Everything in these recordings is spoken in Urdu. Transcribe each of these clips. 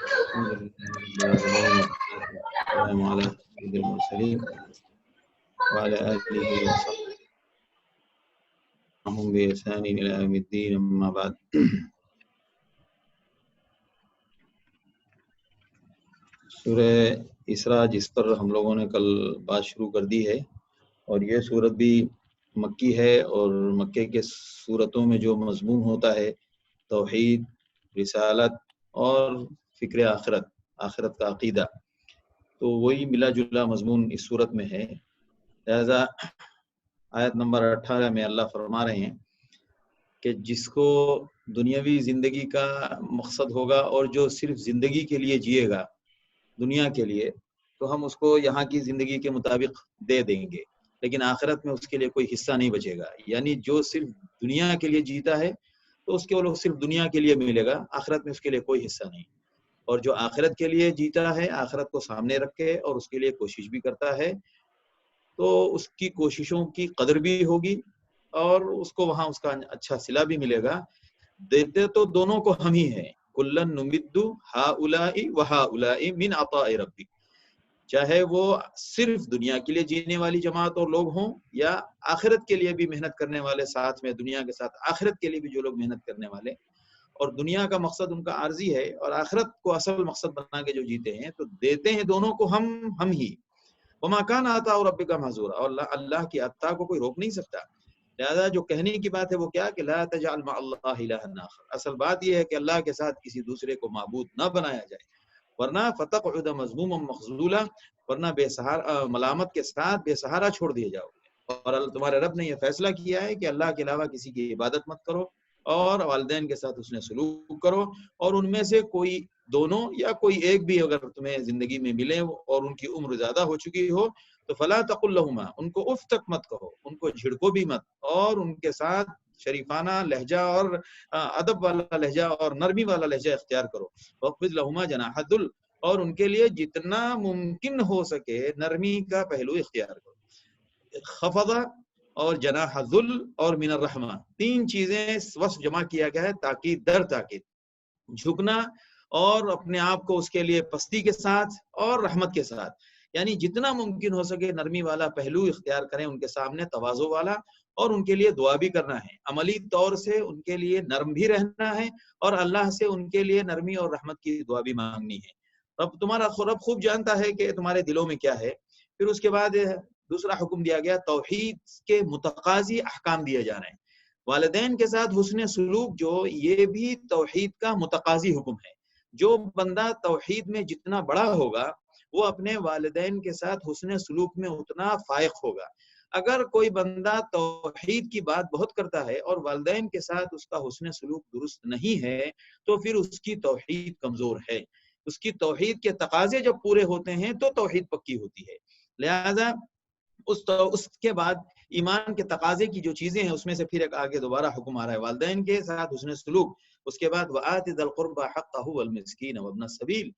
الحمد لله رب العالمين والسلام على سيد المرسلين وعلى آله وصحبه ومن بإحسان إلى يوم الدين أما بعد. سورہ اسراء جس پر ہم لوگوں نے کل بات شروع کر دی ہے، اور یہ سورت بھی مکی ہے، اور مکے کے سورتوں میں جو مضمون ہوتا ہے توحید، رسالت اور فکر آخرت کا عقیدہ، تو وہی ملا جلا مضمون اس صورت میں ہے. لہذا آیت نمبر 18 میں اللہ فرما رہے ہیں کہ جس کو دنیاوی زندگی کا مقصد ہوگا اور جو صرف زندگی کے لیے جیے گا دنیا کے لیے، تو ہم اس کو یہاں کی زندگی کے مطابق دے دیں گے، لیکن آخرت میں اس کے لیے کوئی حصہ نہیں بچے گا. یعنی جو صرف دنیا کے لیے جیتا ہے تو اس کے وہ صرف دنیا کے لیے ملے گا، آخرت میں اس کے لیے کوئی حصہ نہیں. اور جو آخرت کے لیے جیتا ہے، آخرت کو سامنے رکھ کے اور اس کے لیے کوشش بھی کرتا ہے، تو اس کی کوششوں کی قدر بھی ہوگی اور اس کو وہاں اس کا اچھا صلہ بھی ملے گا. دیتے تو دونوں کو ہم ہی ہیں، کلن نمد ہؤلاء وہؤلاء من عطاء ربک، چاہے وہ صرف دنیا کے لیے جینے والی جماعت اور لوگ ہوں یا آخرت کے لیے بھی محنت کرنے والے، ساتھ میں دنیا کے ساتھ آخرت کے لیے بھی جو لوگ محنت کرنے والے، اور دنیا کا مقصد ان کا عارضی ہے اور آخرت کو اصل مقصد بنا کے جو جیتے ہیں، تو دیتے ہیں دونوں کو ہم ہی. وما کان عطاء ربک محظورا، اور اللہ کی عطا کو کوئی روک نہیں سکتا. لہذا جو کہنے کی بات ہے وہ کیا کہ لا تجعل مع اللہ الہا آخر، اصل بات یہ ہے کہ اللہ کے ساتھ کسی دوسرے کو معبود نہ بنایا جائے، ورنہ فتقعد مذموما مخذولا، ورنہ بے سہارا ملامت کے ساتھ بے سہارا چھوڑ دیے جاؤ گے. اور تمہارے رب نے یہ فیصلہ کیا ہے کہ اللہ کے علاوہ کسی کی عبادت مت کرو، اور والدین کے ساتھ حسن سلوک کرو، اور ان میں سے کوئی دونوں یا کوئی ایک بھی اگر تمہیں زندگی میں ملے اور ان کی عمر زیادہ ہو چکی ہو تو فلا تقل لهما، ان کو اف تک مت کہو، ان کو جھڑکو بھی مت، اور ان کے ساتھ شریفانہ لہجہ اور ادب والا لہجہ اور نرمی والا لہجہ اختیار کرو. واخفض لهما جناح الذل، اور ان کے لیے جتنا ممکن ہو سکے نرمی کا پہلو اختیار کرو. خفض اور جناح الذل اور من الرحمہ، تین چیزیں وصف جمع کیا گیا ہے تاکید در تاکید، جھکنا اور اپنے آپ کو اس کے لیے پستی کے ساتھ اور رحمت کے ساتھ، یعنی جتنا ممکن ہو سکے نرمی والا پہلو اختیار کریں ان کے سامنے، تواضع والا، اور ان کے لیے دعا بھی کرنا ہے، عملی طور سے ان کے لیے نرم بھی رہنا ہے اور اللہ سے ان کے لیے نرمی اور رحمت کی دعا بھی مانگنی ہے. تمہارا رب خوب جانتا ہے کہ تمہارے دلوں میں کیا ہے. پھر اس کے بعد دوسرا حکم دیا گیا، توحید کے متقاضی احکام دیے جا رہے ہیں. والدین کے ساتھ حسن سلوک جو یہ بھی توحید کا متقاضی حکم ہے. جو بندہ توحید میں جتنا بڑا ہوگا وہ اپنے والدین کے ساتھ حسن سلوک میں اتنا فائق ہوگا. اگر کوئی بندہ توحید کی بات بہت کرتا ہے اور والدین کے ساتھ اس کا حسن سلوک درست نہیں ہے تو پھر اس کی توحید کمزور ہے. اس کی توحید کے تقاضے جب پورے ہوتے ہیں تو توحید پکی ہوتی ہے. لہذا اس کے بعد ایمان کے تقاضے کی جو چیزیں ہیں اس میں سے پھر ایک آگے دوبارہ حکم آ رہا ہے والدین کے ساتھ حسن سلوک. اس کے بعد وآت ذی القربى حقہ والمسکین وابن السبیل،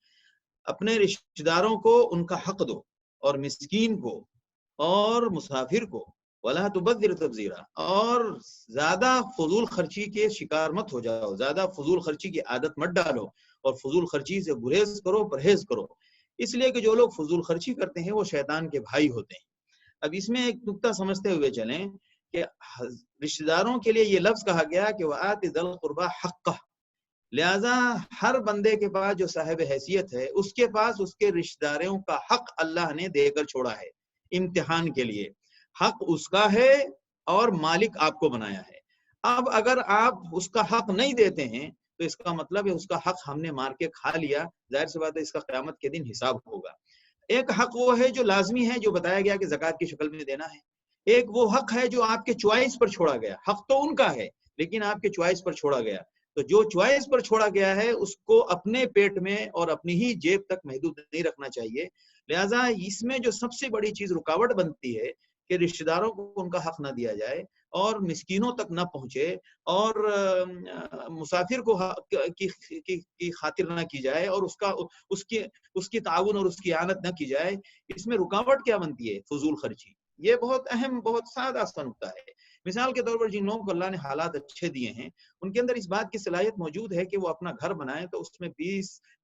اپنے رشتہ داروں کو ان کا حق دو، اور مسکین کو اور مسافر کو، ولا تبذر تبذیرا، اور زیادہ فضول خرچی کے شکار مت ہو جاؤ، زیادہ فضول خرچی کی عادت مت ڈالو، اور فضول خرچی سے گریز کرو، پرہیز کرو. اس لیے کہ جو لوگ فضول خرچی کرتے ہیں وہ شیطان کے بھائی ہوتے ہیں. اب اس میں ایک نکتہ سمجھتے ہوئے چلیں کہ رشتہ داروں کے لیے یہ لفظ کہا گیا کہ وآت ذی القربى حقہ، لہذا ہر بندے کے پاس جو صاحب حیثیت ہے اس کے پاس اس کے رشتہ داروں کا حق اللہ نے دے کر چھوڑا ہے امتحان کے لیے. حق اس کا ہے اور مالک آپ کو بنایا ہے. اب اگر آپ اس کا حق نہیں دیتے ہیں تو اس کا مطلب ہے اس کا حق ہم نے مار کے کھا لیا، ظاہر سی بات ہے اس کا قیامت کے دن حساب ہوگا. ایک حق وہ ہے جو لازمی ہے، جو بتایا گیا کہ زکوٰۃ کی شکل میں دینا ہے. ایک وہ حق ہے جو آپ کے چوائس پر چھوڑا گیا. حق تو ان کا ہے لیکن آپ کے چوائس پر چھوڑا گیا. تو جو چوائس پر چھوڑا گیا ہے اس کو اپنے پیٹ میں اور اپنی ہی جیب تک محدود نہیں رکھنا چاہیے. لہٰذا اس میں جو سب سے بڑی چیز رکاوٹ بنتی ہے کہ رشتہ داروں کو ان کا حق نہ دیا جائے اور مسکینوں تک نہ پہنچے اور مسافر کو کی خاطر نہ کی جائے اور اس کی تعاون اور اس کی اعانت نہ کی جائے. اس میں رکاوٹ کیا بنتی ہے؟ فضول خرچی. یہ بہت اہم، بہت سادہ سا نکتہ ہے. مثال کے طور پر جن لوگوں کو اللہ نے حالات اچھے دیے ہیں ان کے اندر اس بات کی صلاحیت موجود ہے کہ وہ اپنا گھر بنائیں تو اس میں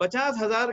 50,000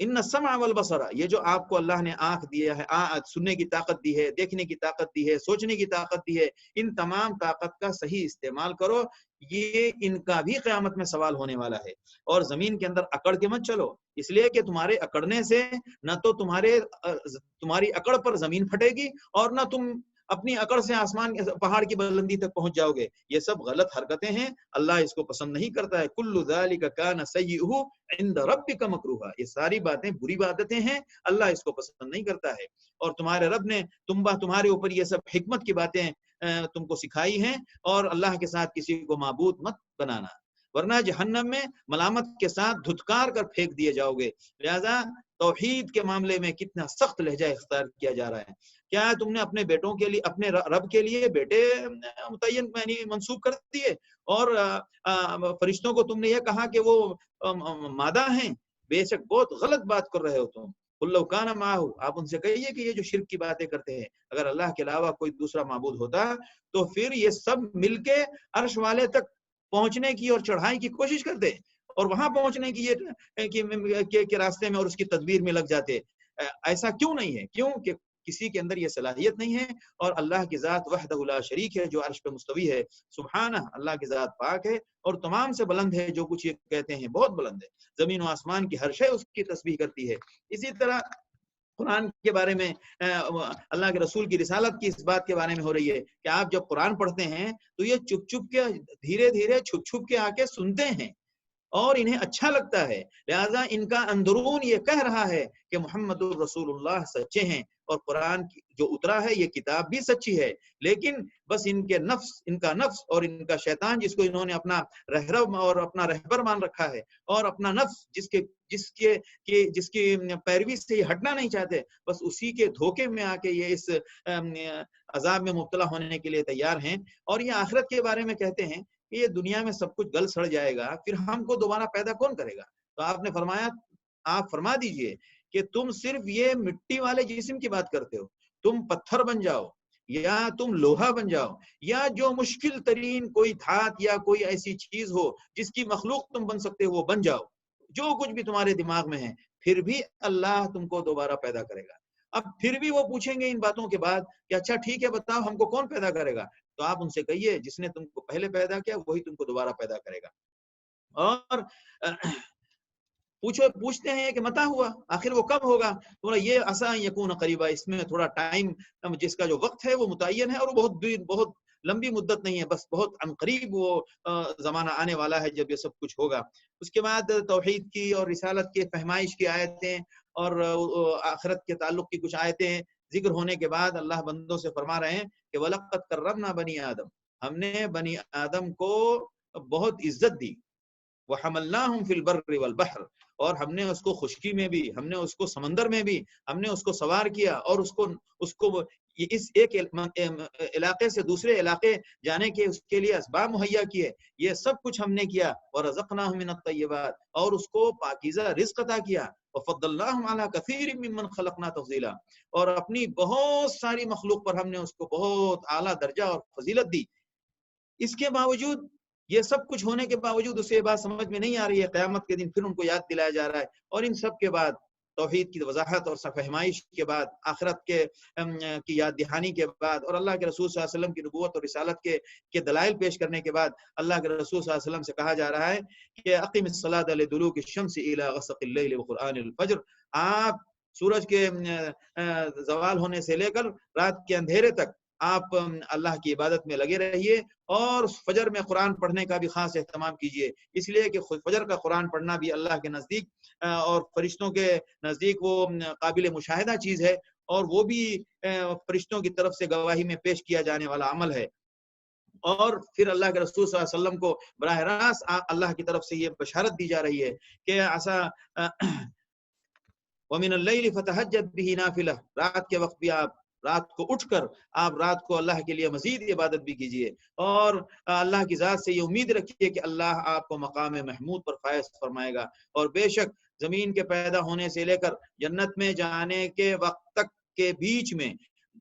ان السمع والبصر، یہ جو آپ کو اللہ نے آنکھ دیا ہے، سننے کی طاقت دی ہے، دیکھنے کی طاقت دی ہے، سوچنے کی طاقت دی ہے، ان تمام طاقت کا صحیح استعمال کرو، یہ ان کا بھی قیامت میں سوال ہونے والا ہے۔ اور زمین کے اندر اکڑ کے مت چلو، اس لیے کہ تمہارے اکڑنے سے نہ تو تمہاری اکڑ پر زمین پھٹے گی، اور نہ تم اپنی اکڑ سے آسمان پہاڑ کی بلندی تک پہنچ جاؤ گے۔ یہ سب غلط حرکتیں ہیں، اللہ اس کو پسند نہیں کرتا ہے۔ کل ذالک کان سیئہ عند ربک مکروہا، یہ ساری باتیں بری عادتیں ہیں، اللہ اس کو پسند نہیں کرتا ہے۔ اور تمہارے رب نے تمہارے اوپر یہ سب حکمت کی باتیں تم کو سکھائی ہیں، اور اللہ کے ساتھ کسی کو معبود مت بنانا، ورنہ جہنم میں ملامت کے ساتھ دھتکار کر پھینک دیے جاؤ گے۔ لہذا توحید کے معاملے میں کتنا سخت لہجہ اختیار کیا جا رہا ہے۔ کیا تم نے اپنے بیٹوں کے لیے، اپنے رب کے لیے بیٹے متعین منسوخ کر دیے، اور فرشتوں کو تم نے یہ کہا کہ وہ مادہ ہیں؟ بے شک بہت غلط بات کر رہے ہو تم۔ لو کان معہ، آپ ان سے کہیے کہ یہ جو شرک کی باتیں کرتے ہیں، اگر اللہ کے علاوہ کوئی دوسرا معبود ہوتا تو پھر یہ سب مل کے عرش والے تک پہنچنے کی اور چڑھائی کی کوشش کرتے، اور وہاں پہنچنے کی یہ راستے میں اور اس کی تدبیر میں لگ جاتے۔ ایسا کیوں نہیں ہے؟ کیوں کہ کسی کے اندر یہ صلاحیت نہیں ہے، اور اللہ کی ذات وحدہ لا شریک ہے جو عرش پہ مستوی ہے، سبحانہ، اللہ کی ذات پاک ہے اور تمام سے بلند ہے۔ جو کچھ یہ کہتے ہیں بہت بلند ہے، زمین و آسمان کی ہر شے اس کی تسبیح کرتی ہے۔ اسی طرح قرآن کے بارے میں اللہ کے رسول کی رسالت کی اس بات کے بارے میں ہو رہی ہے کہ آپ جب قرآن پڑھتے ہیں تو یہ چپ چپ کے، دھیرے دھیرے چھپ چھپ کے آ کے سنتے ہیں، اور انہیں اچھا لگتا ہے، لہذا ان کا اندرون یہ کہہ رہا ہے کہ محمد الرسول اللہ سچے ہیں، اور قرآن جو اترا ہے یہ کتاب بھی سچی ہے، لیکن بس ان کا نفس اور ان کا شیطان، جس کو انہوں نے اپنا رہرو اور اپنا رہبر مان رکھا ہے، اور اپنا نفس جس کی پیروی سے یہ ہٹنا نہیں چاہتے، بس اسی کے دھوکے میں آ کے یہ اس عذاب میں مبتلا ہونے کے لیے تیار ہیں۔ اور یہ آخرت کے بارے میں کہتے ہیں کہ یہ دنیا میں سب کچھ گل سڑ جائے گا، پھر ہم کو دوبارہ پیدا کون کرے گا؟ تو آپ نے فرمایا، آپ فرما دیجئے کہ تم صرف یہ مٹی والے جسم کی بات کرتے ہو، تم پتھر بن جاؤ، یا تم لوہا بن جاؤ، یا جو مشکل ترین کوئی دھات یا کوئی ایسی چیز ہو جس کی مخلوق تم بن سکتے ہو وہ بن جاؤ، جو کچھ بھی تمہارے دماغ میں ہے، پھر بھی اللہ تم کو دوبارہ پیدا کرے گا۔ اب پھر بھی وہ پوچھیں گے ان باتوں کے بعد کہ اچھا ٹھیک ہے، بتاؤ ہم کو کون پیدا کرے گا؟ تو آپ ان سے کہیے جس نے تم کو پہلے پیدا کیا وہی تم کو دوبارہ پیدا کرے گا۔ اور پوچھتے ہیں کہ متى ہوا، آخر وہ کب ہوگا؟ تھوڑا یہ عسى ان يكون قریبا، اس میں تھوڑا ٹائم، جس کا جو وقت ہے وہ متعین ہے، اور وہ بہت لمبی مدت نہیں ہے، بس بہت عن قریب وہ زمانہ آنے والا ہے جب یہ سب کچھ ہوگا۔ اس کے بعد توحید کی اور رسالت کے فہمائش کی آیتیں اور آخرت کے تعلق کی کچھ آیتیں ذکر ہونے کے بعد اللہ بندوں سے فرما رہے ہیں کہ وَلَقَدْ كَرَّمْنَا بَنِي آدم، ہم نے بنی آدم کو بہت عزت دی، وَحَمَلْنَاهُمْ فِي الْبَرِّ وَالْبَحْرِ، اور ہم نے اس کو خشکی میں بھی، ہم نے اس کو سمندر میں بھی، ہم نے اس کو سوار کیا، اور اس کو اس ایک علاقے سے دوسرے علاقے جانے کے اس کے لیے اسباب مہیا کیے، یہ سب کچھ ہم نے کیا۔ وَرَزَقْنَاهُ مِنَ الطَّيِّبَاتِ، اور اس کو پاکیزہ رزق عطا کیا۔ وَفَضَّلْنَاهُمْ عَلَى كَثِيرٍ مِّمَّنْ خَلَقْنَا تَفْضِيلًا، اور اپنی بہت ساری مخلوق پر ہم نے اس کو بہت اعلیٰ درجہ اور فضیلت دی۔ اس کے باوجود، یہ سب کچھ ہونے کے باوجود اسے یہ بات سمجھ میں نہیں آ رہی ہے، قیامت کے دن پھر ان کو یاد دلایا جا رہا ہے، اور ان سب کے بعد توحید کی وضاحت اور فہمائش کے بعد، آخرت کی یاد دہانی کے بعد، اور اللہ کے رسول صلی اللہ علیہ وسلم کی نبوت اور رسالت کے دلائل پیش کرنے کے بعد، اللہ کے رسول صلی اللہ علیہ وسلم سے کہا جا رہا ہے کہ اقم الصلاۃ لدلوک الشمس الى غسق الليل وقرآن الفجر، آپ سورج کے زوال ہونے سے لے کر رات کے اندھیرے تک آپ اللہ کی عبادت میں لگے رہیے، اور فجر میں قرآن پڑھنے کا بھی خاص اہتمام کیجیے، اس لیے کہ فجر کا قرآن پڑھنا بھی اللہ کے نزدیک اور فرشتوں کے نزدیک وہ قابل مشاہدہ چیز ہے، اور وہ بھی فرشتوں کی طرف سے گواہی میں پیش کیا جانے والا عمل ہے۔ اور پھر اللہ کے رسول صلی اللہ علیہ وسلم کو براہ راست اللہ کی طرف سے یہ بشارت دی جا رہی ہے کہ عسیٰ وَمِنَ اللَّيْلِ فَتَهَجَّدْ بِهِ نَافِلَةً، رات کے وقت بھی آپ رات کو اٹھ کر آپ رات کو اللہ کے لیے مزید عبادت بھی کیجئے، اور اللہ کی ذات سے یہ امید رکھیے کہ اللہ آپ کو مقام محمود پر فائز فرمائے گا۔ اور بے شک زمین کے پیدا ہونے سے لے کر جنت میں جانے کے وقت تک کے بیچ میں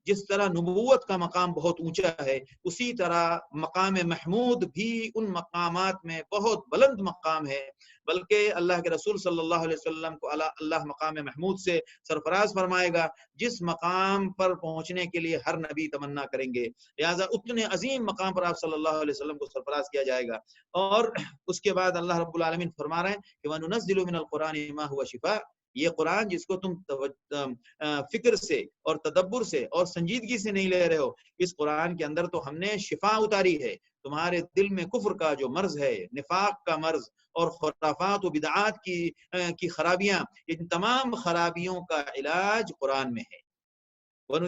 جس طرح نبوت کا مقام بہت اونچا ہے، اسی طرح مقام محمود بھی ان مقامات میں بہت بلند مقام ہے، بلکہ اللہ کے رسول صلی اللہ علیہ وسلم کو اللہ مقام محمود سے سرفراز فرمائے گا، جس مقام پر پہنچنے کے لیے ہر نبی تمنا کریں گے، لہذا اتنے عظیم مقام پر آپ صلی اللہ علیہ وسلم کو سرفراز کیا جائے گا۔ اور اس کے بعد اللہ رب العالمین فرما رہے ہیں کہ وَنُنَزِّلُ مِنَ الْقُرْآنِ مَا هُوَ شِفَاءٌ، یہ قرآن جس کو تم فکر سے اور تدبر سے اور سنجیدگی سے نہیں لے رہے ہو، اس قرآن کے اندر تو ہم نے شفا اتاری ہے، تمہارے دل میں کفر کا جو مرض ہے، نفاق کا مرض اور خرافات و بدعات کی خرابیاں، ان تمام خرابیوں کا علاج قرآن میں ہے،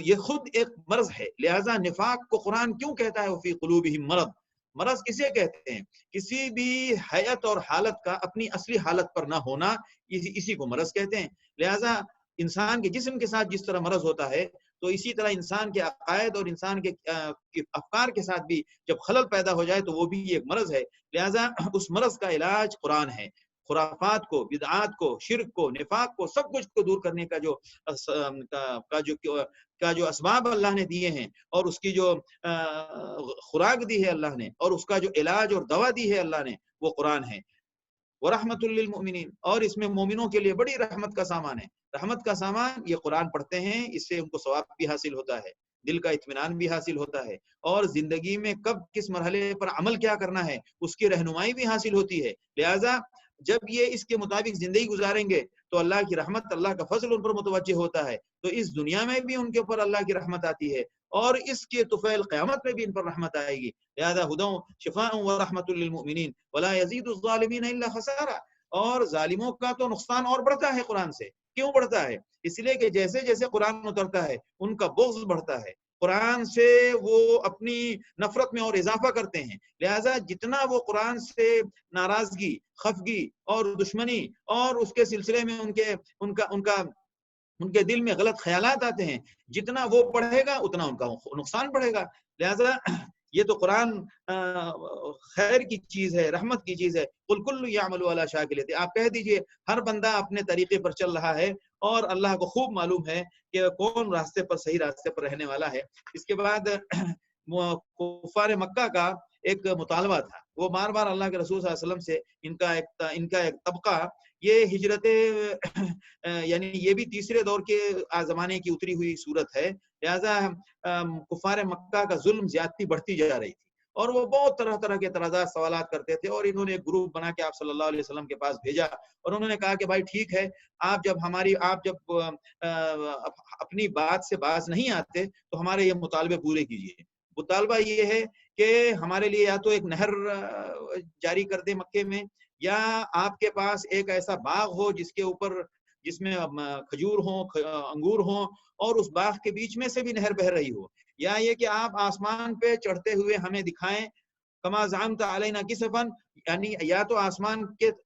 یہ خود ایک مرض ہے، لہذا نفاق کو قرآن کیوں کہتا ہے وفی قلوبہم مرض؟ مرض کسے کہتے ہیں؟ کسی بھی حیت اور حالت کا اپنی اصلی حالت پر نہ ہونا، اسی کو مرض کہتے ہیں۔ لہذا انسان کے جسم کے ساتھ جس طرح مرض ہوتا ہے، تو اسی طرح انسان کے عقائد اور انسان کے افکار کے ساتھ بھی جب خلل پیدا ہو جائے تو وہ بھی ایک مرض ہے، لہذا اس مرض کا علاج قرآن ہے۔ خرافات کو، بدعات کو، شرک کو، نفاق کو، سب کچھ کو دور کرنے کا جو اسباب اللہ نے دیے ہیں، اور اس کی جو خوراک دی ہے اللہ نے، اور اس کا جو علاج اور دوا دی ہے اللہ نے، وہ قرآن ہے۔ وَرَحْمَةٌ لِّلْمُؤْمِنِينَ، اور اس میں مومنوں کے لیے بڑی رحمت کا سامان ہے۔ رحمت کا سامان یہ قرآن پڑھتے ہیں، اس سے ان کو ثواب بھی حاصل ہوتا ہے، دل کا اطمینان بھی حاصل ہوتا ہے، اور زندگی میں کب کس مرحلے پر عمل کیا کرنا ہے اس کی رہنمائی بھی حاصل ہوتی ہے۔ لہٰذا جب یہ اس کے مطابق زندگی گزاریں گے تو اللہ کی رحمت، اللہ کا فضل ان پر متوجہ ہوتا ہے، تو اس دنیا میں بھی ان کے اوپر اللہ کی رحمت آتی ہے، اور اس کے طفیل قیامت میں بھی ان پر رحمت آئے گی۔ لہذا ہدی شفاء ورحمۃ للمؤمنین ولا یزید الظالمین الا خسارا، اور ظالموں کا تو نقصان اور بڑھتا ہے قرآن سے۔ کیوں بڑھتا ہے؟ اس لیے کہ جیسے جیسے قرآن اترتا ہے ان کا بغض بڑھتا ہے، قرآن سے وہ اپنی نفرت میں اور اضافہ کرتے ہیں، لہذا جتنا وہ قرآن سے ناراضگی، خفگی اور دشمنی اور اس کے سلسلے میں ان کے دل میں غلط خیالات آتے ہیں، جتنا وہ پڑھے گا اتنا ان کا نقصان بڑھے گا۔ لہذا یہ تو قرآن خیر کی چیز ہے، رحمت کی چیز ہے۔ قل کل یعمل علی شاکلتہ، آپ کہہ دیجئے ہر بندہ اپنے طریقے پر چل رہا ہے، اور اللہ کو خوب معلوم ہے کہ کون راستے پر، صحیح راستے پر رہنے والا ہے۔ اس کے بعد کفار مکہ کا ایک مطالبہ تھا، وہ بار بار اللہ کے رسول صلی اللہ علیہ وسلم سے ان کا ایک طبقہ، یہ ہجرت یعنی یہ بھی تیسرے دور کے زمانے کی اتری ہوئی صورت ہے، لہذا کفار مکہ کا ظلم زیادتی بڑھتی جا رہی تھی، اور وہ بہت طرح طرح کے اعتراضات سوالات کرتے تھے، اور انہوں نے ایک گروپ بنا کے آپ صلی اللہ علیہ وسلم کے پاس بھیجا، اور انہوں نے کہا کہ بھائی ٹھیک ہے، آپ جب اپنی بات سے باز نہیں آتے تو ہمارے یہ مطالبے پورے کیجیے۔ مطالبہ یہ ہے کہ ہمارے لیے یا تو ایک نہر جاری کر دے مکے میں، یا آپ کے پاس ایک ایسا باغ ہو جس میں کھجور ہوں، انگور ہوں، اور اس باغ کے بیچ میں سے بھی نہر بہہ رہی ہو، یا یہ کہ آپ آسمان پہ چڑھتے ہوئے ہمیں دکھائیں، کما زعمت علینا کسفا، یعنی یا تو آسمان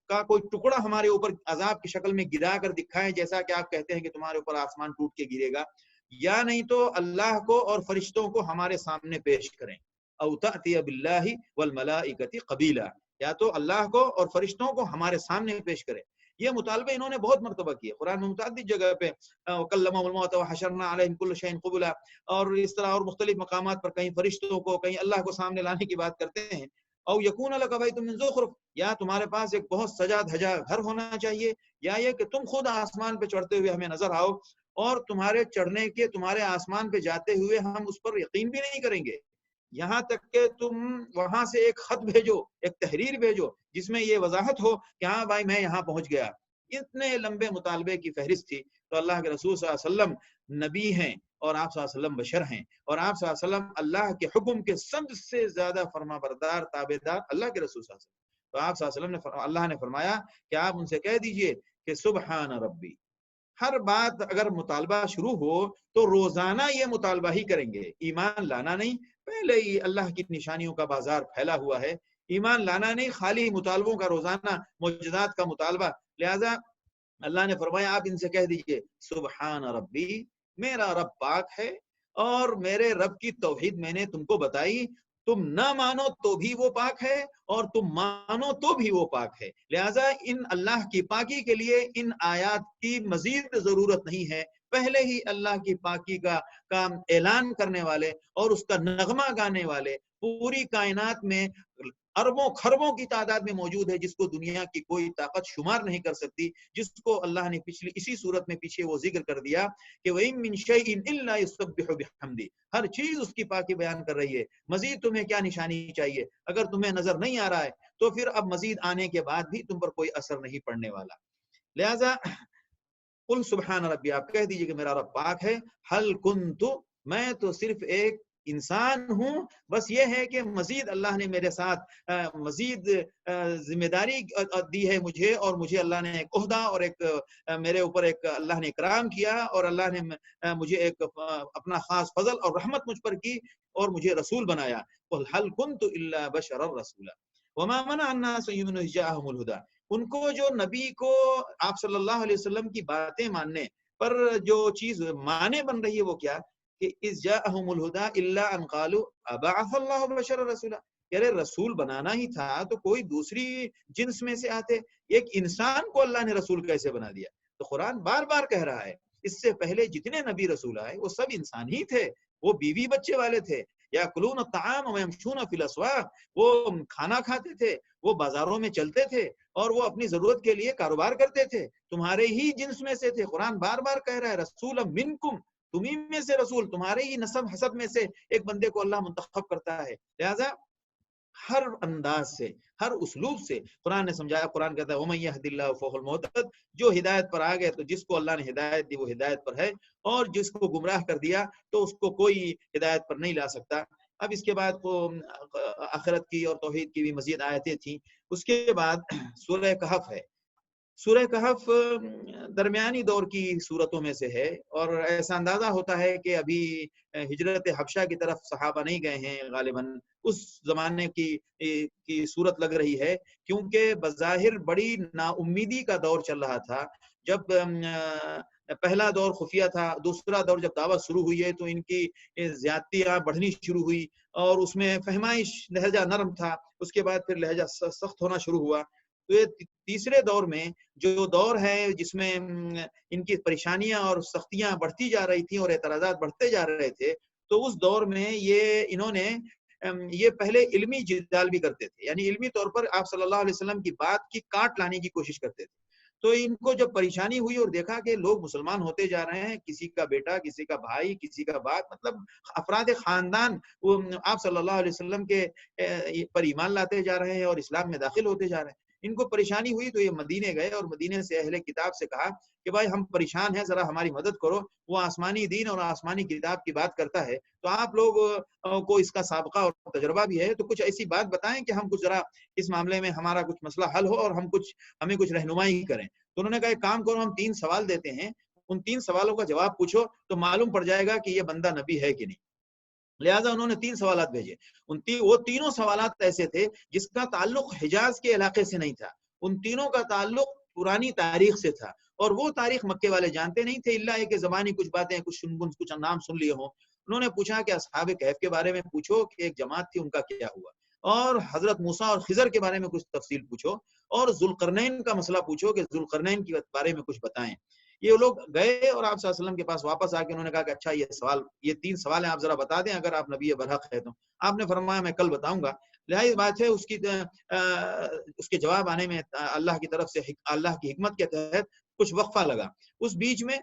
کا کوئی ٹکڑا ہمارے اوپر عذاب کی شکل میں گرا کر دکھائیں، جیسا کہ آپ کہتے ہیں کہ تمہارے اوپر آسمان ٹوٹ کے گرے گا، یا نہیں تو اللہ کو اور فرشتوں کو ہمارے سامنے پیش کریں، او تأتی باللہ والملائکۃ قبیلا، یا تو اللہ کو اور فرشتوں کو ہمارے سامنے پیش کریں۔ یہ مطالبے انہوں نے بہت مرتبہ کیے، قرآن میں متعدد جگہ پہ کلمهم الموت وحشرنا علیہم کل شیء قبلا، اور اس طرح اور مختلف مقامات پر کہیں فرشتوں کو، کہیں اللہ کو سامنے لانے کی بات کرتے ہیں۔ او یکون لک بیت من زخرف، یا تمہارے پاس ایک بہت سجا دھجا گھر ہونا چاہیے، یا یہ کہ تم خود آسمان پہ چڑھتے ہوئے ہمیں نظر آؤ، اور تمہارے آسمان پہ جاتے ہوئے ہم اس پر یقین بھی نہیں کریں گے، یہاں تک کہ تم وہاں سے ایک خط بھیجو، ایک تحریر بھیجو جس میں یہ وضاحت ہو کہ ہاں بھائی میں یہاں پہنچ گیا۔ اتنے لمبے مطالبے کی فہرست تھی، تو اللہ کے رسول صلی اللہ علیہ وسلم نبی ہیں، اور آپ صلی اللہ علیہ وسلم بشر ہیں، اور آپ صلی اللہ علیہ وسلم اللہ کے حکم کے سب سے زیادہ فرما بردار تابعدار اللہ کے رسول صلی اللہ علیہ وسلم، تو آپ صلی اللہ علیہ وسلم نے، اللہ نے فرمایا کہ آپ ان سے کہہ دیجئے کہ سبحان ربی، ہر بات اگر مطالبہ شروع ہو تو روزانہ یہ مطالبہ ہی کریں گے، ایمان لانا نہیں، پہلے ہی اللہ کی نشانیوں کا بازار پھیلا ہوا ہے، ایمان لانا نہیں، خالی مطالبوں کا روزانہ معجزات کا مطالبہ۔ لہذا اللہ نے فرمایا آپ ان سے کہہ دیجئے سبحان ربی، میرا رب پاک ہے، اور میرے رب کی توحید میں نے تم کو بتائی، تم نہ مانو تو بھی وہ پاک ہے اور تم مانو تو بھی وہ پاک ہے، لہذا ان اللہ کی پاکی کے لیے ان آیات کی مزید ضرورت نہیں ہے۔ پہلے ہی اللہ کی پاکی کا اعلان کرنے والے اور اس کا نغمہ گانے والے پوری کائنات میں اربوں خربوں کی تعداد میں موجود ہے، جس کو دنیا کی کوئی طاقت شمار نہیں کر سکتی، جس کو اللہ نے پچھلی اسی صورت میں پیچھے وہ ذکر کر دیا کہ وَإِن مِّن شَيْءٍ إِلَّا يُسَبِّحُ بِحَمْدِهِ، ہر چیز اس کی پاکی بیان کر رہی ہے۔ مزید تمہیں کیا نشانی چاہیے؟ اگر تمہیں نظر نہیں آ رہا ہے تو پھر اب مزید آنے کے بعد بھی تم پر کوئی اثر نہیں پڑنے والا۔ لہذا قل سبحان ربی، آپ کہہ دیجئے کہ میرا رب پاک ہے، حل کنت، میں تو صرف ایک انسان ہوں، بس یہ ہے کہ مزید اللہ نے میرے ساتھ مزید ذمہ داری دی ہے مجھے، اور مجھے اللہ نے ایک عہدہ اور ایک میرے اوپر ایک اللہ نے اکرام کیا، اور اللہ نے مجھے ایک اپنا خاص فضل اور رحمت مجھ پر کی اور مجھے رسول بنایا۔ قل حل کنت الا بشرا رسولا وما منع الناس ان يؤمنوا اذ جاءهم الهدى، ان کو جو نبی کو آپ صلی اللہ علیہ وسلم کی باتیں ماننے پر جو چیز مانے بن رہی ہے وہ کیا کہ اذ جاءهم الهدى الا ان قالوا ابعث الله بشرا رسولا، یعنی رسول بنانا ہی تھا تو کوئی دوسری جنس میں سے آتے، ایک انسان کو اللہ نے رسول کیسے بنا دیا؟ تو قرآن بار بار کہہ رہا ہے اس سے پہلے جتنے نبی رسول آئے وہ سب انسان ہی تھے، وہ بیوی بچے والے تھے، یاکلون الطعام ویمشون فی الاسواق، وہ کھانا کھاتے تھے، وہ بازاروں میں چلتے تھے اور وہ اپنی ضرورت کے لیے کاروبار کرتے تھے، تمہارے ہی جنس میں سے تھے۔ قرآن بار بار کہہ رہا ہے رسول منکم، تمہیں میں سے رسول، تمہارے ہی نسب حسب میں سے ایک بندے کو اللہ منتخب کرتا ہے۔ لہذا ہر انداز سے، ہر اسلوب سے قرآن نے سمجھایا۔ قرآن کہتا ہے وَمَن يَهْدِ اللَّهُ فَهُوَ الْمُهْتَدِ، جو ہدایت پر آ گئے تو جس کو اللہ نے ہدایت دی وہ ہدایت پر ہے، اور جس کو گمراہ کر دیا تو اس کو کوئی ہدایت پر نہیں لا سکتا۔ اب اس کے بعد آخرت کی اور توحید کی بھی مزید آیتیں تھیں۔ اس کے بعد سورہ کہف ہے۔ سورہ کہف درمیانی دور کی صورتوں میں سے ہے، اور ایسا اندازہ ہوتا ہے کہ ابھی ہجرت حبشہ کی طرف صحابہ نہیں گئے ہیں غالباً، اس زمانے کی صورت لگ رہی ہے، کیونکہ بظاہر بڑی نا امیدی کا دور چل رہا تھا۔ جب پہلا دور خفیہ تھا، دوسرا دور جب دعوت شروع ہوئی ہے تو ان کی زیادتیاں بڑھنی شروع ہوئی، اور اس میں فہمائش، لہجہ نرم تھا، اس کے بعد پھر لہجہ سخت ہونا شروع ہوا۔ تو یہ تیسرے دور میں جو دور ہے جس میں ان کی پریشانیاں اور سختیاں بڑھتی جا رہی تھیں اور اعتراضات بڑھتے جا رہے تھے، تو اس دور میں انہوں نے یہ پہلے علمی جدال بھی کرتے تھے، یعنی علمی طور پر آپ صلی اللہ علیہ وسلم کی بات کی کاٹ لانے کی کوشش کرتے تھے۔ تو ان کو جب پریشانی ہوئی اور دیکھا کہ لوگ مسلمان ہوتے جا رہے ہیں، کسی کا بیٹا، کسی کا بھائی، کسی کا باپ، مطلب افراد خاندان وہ آپ صلی اللہ علیہ وسلم کے پر ایمان لاتے جا رہے ہیں اور اسلام میں داخل ہوتے جا رہے ہیں، ان کو پریشانی ہوئی تو یہ مدینے گئے اور مدینے سے اہل کتاب سے کہا کہ بھائی ہم پریشان ہیں، ذرا ہماری مدد کرو۔ وہ آسمانی دین اور آسمانی کتاب کی بات کرتا ہے، تو آپ لوگ کو اس کا سابقہ اور تجربہ بھی ہے، تو کچھ ایسی بات بتائیں کہ ہم کچھ ذرا اس معاملے میں ہمارا کچھ مسئلہ حل ہو اور ہمیں کچھ رہنمائی کریں۔ تو انہوں نے کہا ایک کام کرو، ہم 3 سوال دیتے ہیں، ان 3 سوالوں کا جواب پوچھو تو معلوم پڑ جائے گا کہ یہ بندہ نبی ہے کہ نہیں۔ لہٰذا انہوں نے 3 سوالات بھیجے۔ وہ تینوں سوالات ایسے تھے جس کا تعلق حجاز کے علاقے سے نہیں تھا، ان تینوں کا تعلق پرانی تاریخ سے تھا، اور وہ تاریخ مکے والے جانتے نہیں تھے، اللہ کہ زبانی کچھ باتیں، کچھ نام سن لیے ہوں۔ انہوں نے پوچھا کہ اصحاب کہف کے بارے میں پوچھو کہ ایک جماعت تھی، ان کا کیا ہوا، اور حضرت موسیٰ اور خضر کے بارے میں کچھ تفصیل پوچھو، اور ذوالقرنین کا مسئلہ پوچھو کہ ذوالقرنین کے بارے میں کچھ بتائیں۔ یہ لوگ گئے اور آپ صلی اللہ علیہ وسلم کے پاس واپس آ کے انہوں نے کہا کہ اچھا یہ 3 سوال ہیں، آپ ذرا بتا دیں اگر آپ نبی برحق ہے تو۔ آپ نے فرمایا میں کل بتاؤں گا۔ لہٰذا بات ہے اس کے جواب آنے میں اللہ کی طرف سے، اللہ کی حکمت کے تحت کچھ وقفہ لگا۔ اس بیچ میں